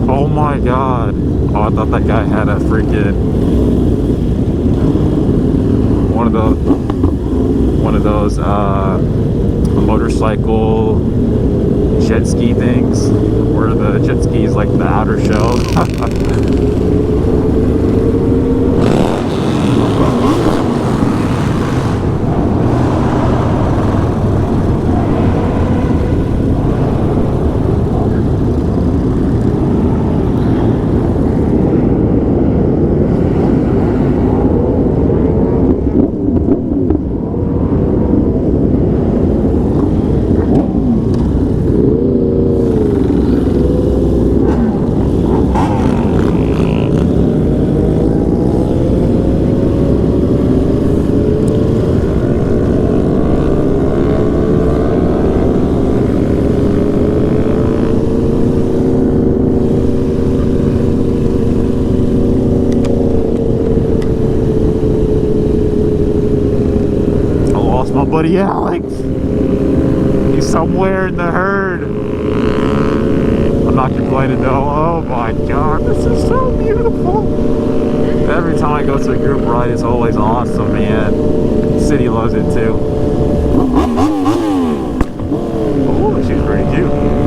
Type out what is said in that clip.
Oh my god. Oh, I thought that guy had a freaking one of those motorcycle jet ski things where the jet ski is like the outer shell. My buddy Alex, he's somewhere in the herd. I'm not complaining though. Oh my god, this is so beautiful. Every time I go to a group ride, it's always awesome, man. The city loves it too. Oh, she's pretty cute.